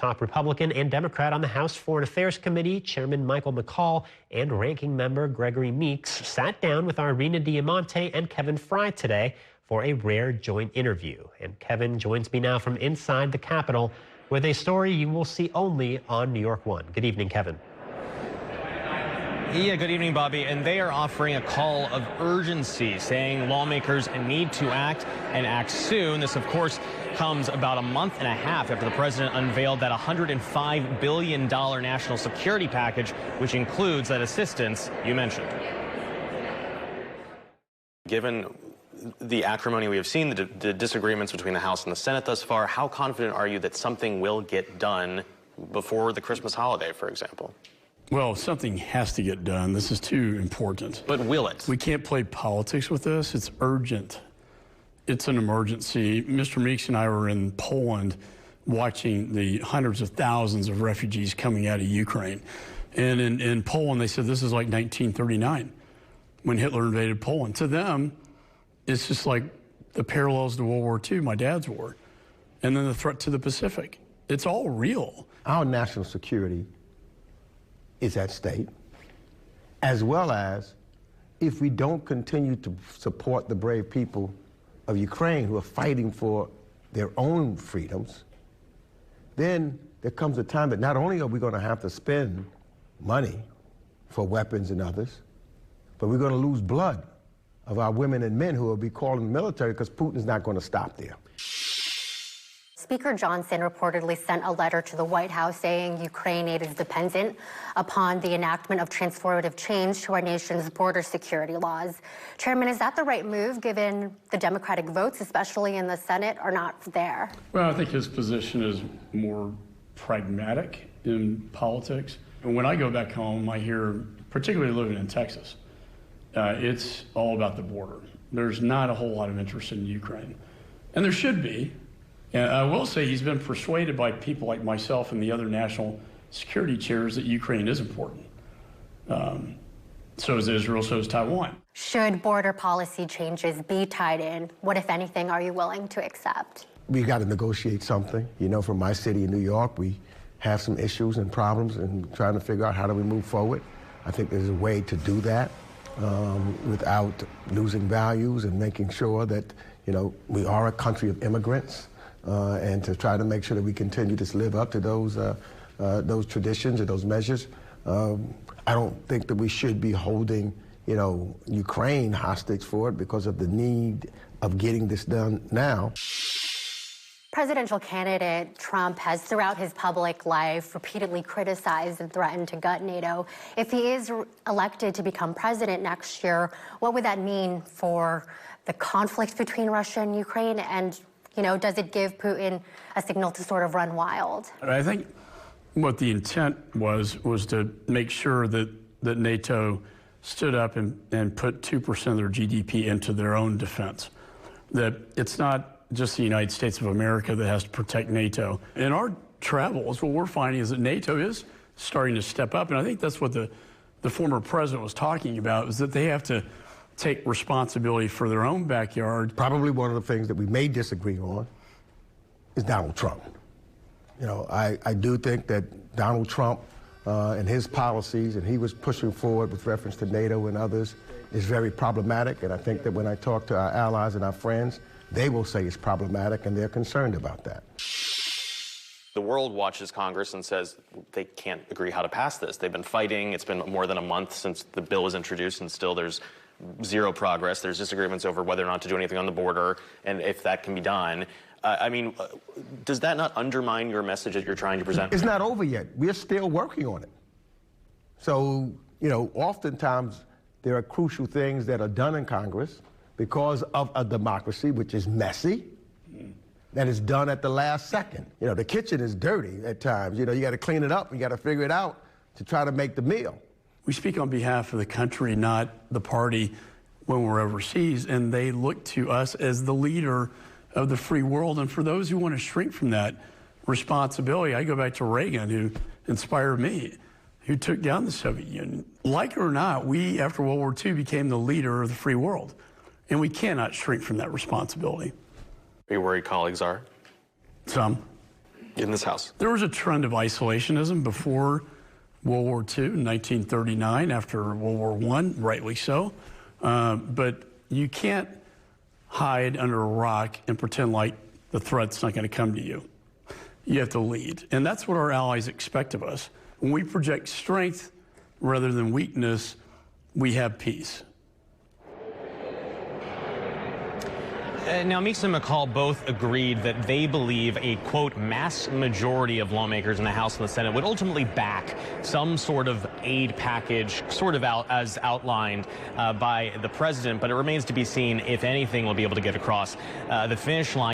Top Republican and Democrat on the House Foreign Affairs Committee, Chairman Michael McCaul and Ranking Member Gregory Meeks sat down with Irina Diamante and Kevin Fry today for a rare joint interview. And Kevin joins me now from inside the Capitol with a story you will see only on New York One. Good evening, Kevin. Yeah, good evening, Bobby. And they are offering a call of urgency, saying lawmakers need to act and act soon. This, of course, comes about a month and a half after the president unveiled that $105 billion national security package, which includes that assistance you mentioned. Given the acrimony we have seen, the disagreements between the House and the Senate thus far, how confident are you that something will get done before the Christmas holiday, for example? Well, something has to get done. This is too important. But will it? We can't play politics with this. It's urgent. It's an emergency. Mr. Meeks and I were in Poland watching the hundreds of thousands of refugees coming out of Ukraine. And in Poland, they said this is like 1939 when Hitler invaded Poland. To them, it's just like the parallels to World War II, my dad's war, and then the threat to the Pacific. It's all real. Our national security is at stake, as well as if we don't continue to support the brave people of Ukraine who are fighting for their own freedoms, then there comes a time that not only are we going to have to spend money for weapons and others, but we're going to lose blood of our women and men who will be called in the military because Putin's not going to stop there. Speaker Johnson reportedly sent a letter to the White House saying Ukraine aid is dependent upon the enactment of transformative change to our nation's border security laws. Chairman, is that the right move given the Democratic votes, especially in the Senate, are not there? Well, I think his position is more pragmatic in politics. And when I go back home, I hear, particularly living in Texas, it's all about the border. There's not a whole lot of interest in Ukraine. And there should be. And I will say he's been persuaded by people like myself and the other national security chairs that Ukraine is important. So is Israel, so is Taiwan. Should border policy changes be tied in, what, if anything, are you willing to accept? We got to negotiate something. You know, from my city in New York, we have some issues and problems and trying to figure out how do we move forward. I think there's a way to do that without losing values and making sure that, you know, we are a country of immigrants. And to try to make sure that we continue to live up to those traditions and those measures. I don't think that we should be holding, you know, Ukraine hostage for it because of the need of getting this done now. Presidential candidate Trump has, throughout his public life, repeatedly criticized and threatened to gut NATO. If he is elected to become president next year, what would that mean for the conflict between Russia and Ukraine? And you know, does it give Putin a signal to sort of run wild? I think what the intent was to make sure that NATO stood up and put 2% of their GDP into their own defense. That it's not just the United States of America that has to protect NATO. In our travels, what we're finding is that NATO is starting to step up, and I think that's what the former president was talking about, is that they have to take responsibility for their own backyard. Probably one of the things that we may disagree on is Donald Trump. You know, I do think that Donald Trump and his policies, and he was pushing forward with reference to NATO and others, is very problematic. And I think that when I talk to our allies and our friends, they will say it's problematic and they're concerned about that. The world watches Congress and says they can't agree how to pass this. They've been fighting. It's been more than a month since the bill was introduced, and still there's zero progress. There's disagreements over whether or not to do anything on the border and if that can be done. I mean, does that not undermine your message that you're trying to present? It's not over yet. We're still working on it. So, you know, oftentimes there are crucial things that are done in Congress because of a democracy, which is messy, that is done at the last second. You know, the kitchen is dirty at times. You know, you got to clean it up. You got to figure it out to try to make the meal. We speak on behalf of the country, not the party, when we're overseas, and they look to us as the leader of the free world. And for those who want to shrink from that responsibility, I go back to Reagan, who inspired me, who took down the Soviet Union. Like it or not, we, after World War II, became the leader of the free world, and we cannot shrink from that responsibility. Are you worried colleagues are? Some. in this House. There was a trend of isolationism before World War II in 1939, after World War I, rightly so. But you can't hide under a rock and pretend like the threat's not going to come to you. You have to lead. And that's what our allies expect of us. When we project strength rather than weakness, we have peace. Now, Meeks and McCaul both agreed that they believe a, quote, mass majority of lawmakers in the House and the Senate would ultimately back some sort of aid package, sort of as outlined by the president. But it remains to be seen if anything will be able to get across the finish line.